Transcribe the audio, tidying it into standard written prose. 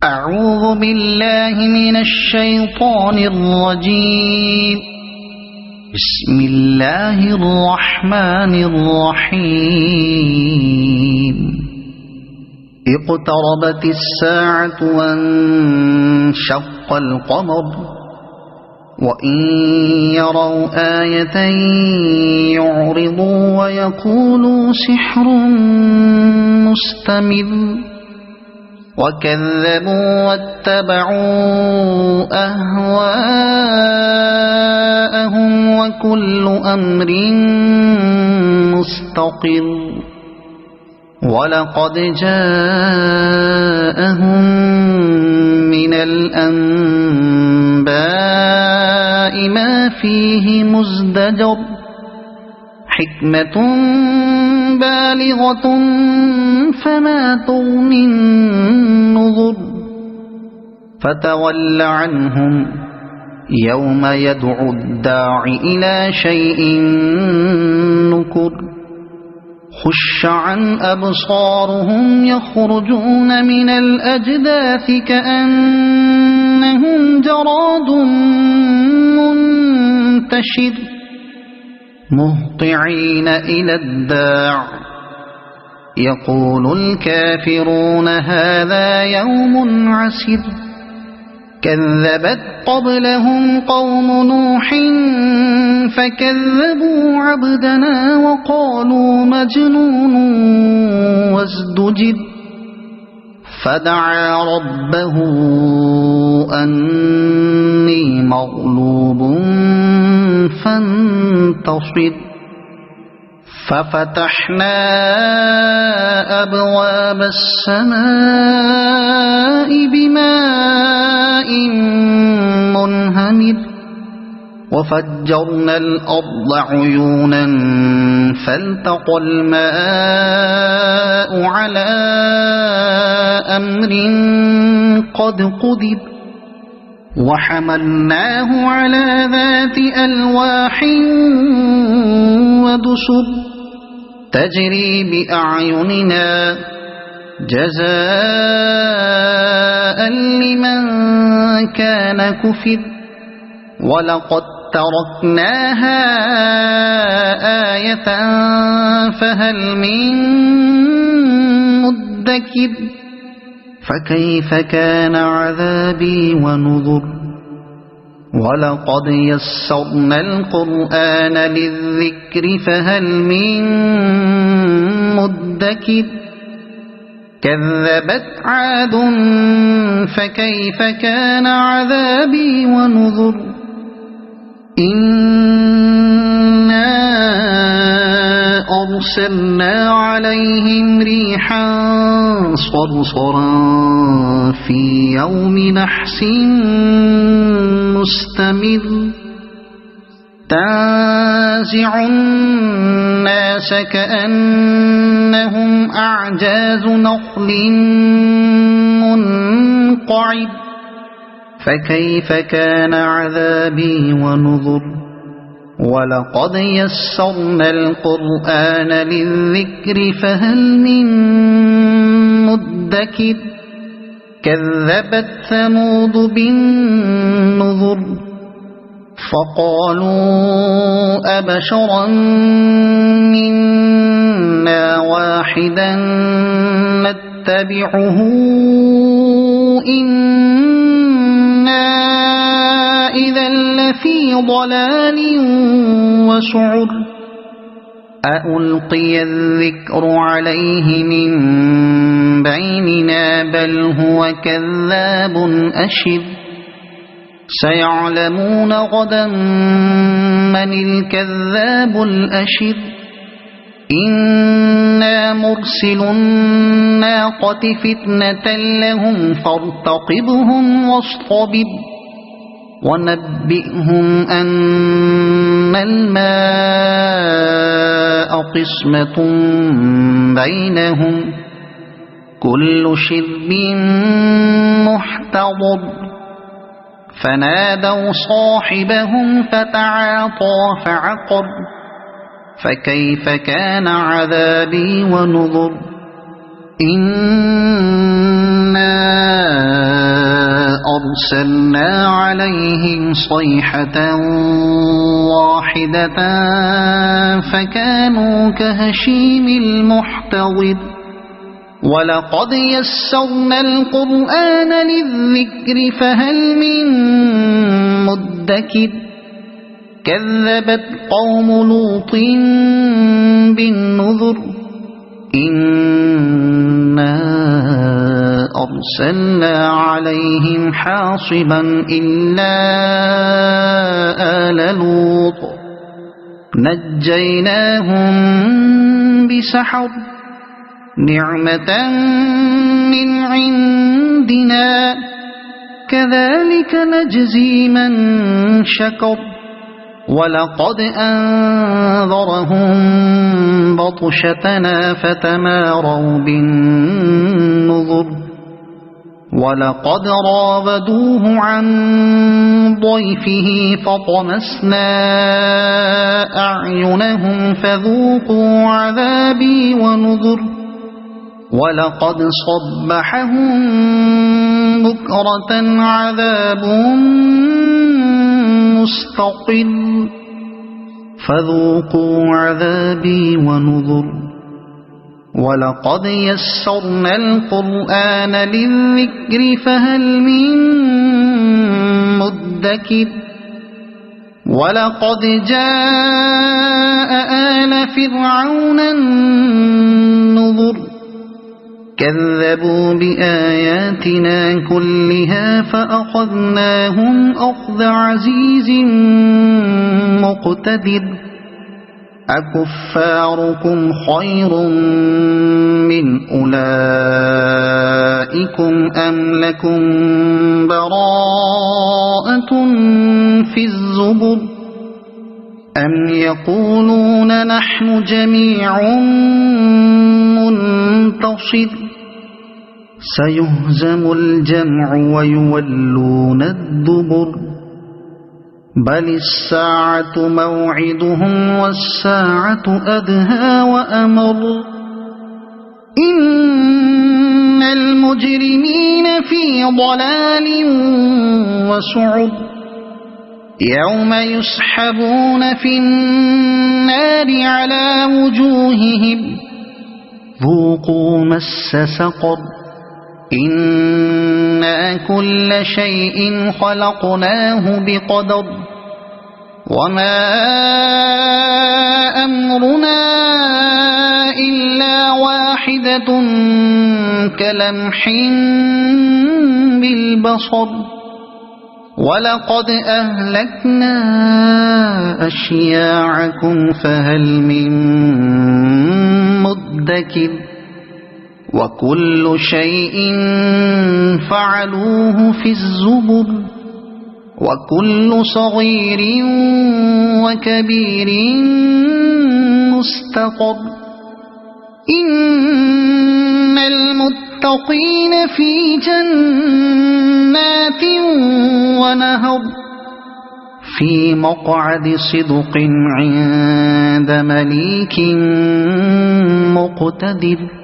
أعوذ بالله من الشيطان الرجيم. بسم الله الرحمن الرحيم. اقتربت الساعة وانشق القمر وإن يروا آية يعرضوا ويقولوا سحر مستمر وكذبوا واتبعوا أهواءهم وكل أمر مستقر ولقد جاءهم من الأنباء ما فيه مزدجر حكمة بالغة فما تغني النذر فتول عنهم يوم يدعو الداع إلى شيء نكر خش عن أبصارهم يخرجون من الأجداث كأنهم جراد منتشر مهطعين إلى الداع يقول الكافرون هذا يوم عسر كذبت قبلهم قوم نوح فكذبوا عبدنا وقالوا مجنون وازدجر فدعا ربه أني مغلوب فانتصر ففتحنا أبواب السماء بماء منهمر وفجرنا الأرض عيونا فالتقى الماء على أمر قد قدر وحملناه على ذات ألواح ودسر تجري بأعيننا جزاء لمن كان كفر ولقد تركناها آية فهل من مدكر فكيف كان عذابي ونذر ولقد يسرنا القرآن للذكر فهل من مدكر كذبت عاد فكيف كان عذابي ونذر إنا أرسلنا عليهم ريحا صرصرا في يوم نحس مستمر تنزع الناس كأنهم أعجاز نخل منقعر فكيف كان عذابي ونذر ولقد يسرنا القرآن للذكر فهل من مدكر كذبت ثمود بالنذر فقالوا أبشرا منا واحدا نتبعه إنا إذا لفي ضلال وسعر أألقي الذكر عليه من بيننا بل هو كذاب أشر سيعلمون غدا من الكذاب الأشر إنا مرسل الناقة فتنة لهم فارتقبهم واصطبر ونبئهم أن الماء قسمة بينهم كل شرب محتضر فنادوا صاحبهم فتعاطى فعقر فكيف كان عذابي ونذر إنا أرسلنا عليهم صيحة واحدة فكانوا كهشيم المحتضر ولقد يسرنا القرآن للذكر فهل من مدكر كذبت قوم لوط بالنذر إنا أرسلنا عليهم حاصبا إلا آل لوط نجيناهم بسحر نعمة من عندنا كذلك نجزي من شكر ولقد أنذرهم بطشتنا فتماروا بالنذر ولقد راودوه عن ضيفه فطمسنا أعينهم فذوقوا عذابي ونذر ولقد صبحهم بكرة عذاب مستقر فذوقوا عذابي ونذر ولقد يسرنا القرآن للذكر فهل من مدكر ولقد جاء آل فرعون النذر كذبوا بآياتنا كلها فأخذناهم أخذ عزيز مقتدر أكفاركم خير من أولئكم أم لكم براءة في الزبر أم يقولون نحن جميع منتصر سيهزم الجمع ويولون الدبر بل الساعة موعدهم والساعة أدهى وأمر إن المجرمين في ضلال وسعر يوم يسحبون في النار على وجوههم ذوقوا مس سقر إنا كل شيء خلقناه بقدر وما أمرنا إلا واحدة كلمح بالبصر ولقد أهلكنا أشياعكم فهل من مدكر وكل شيء فعلوه في الزبر وكل صغير وكبير مستقر إن المتقين في جنات ونهر في مقعد صدق عند مليك مقتدر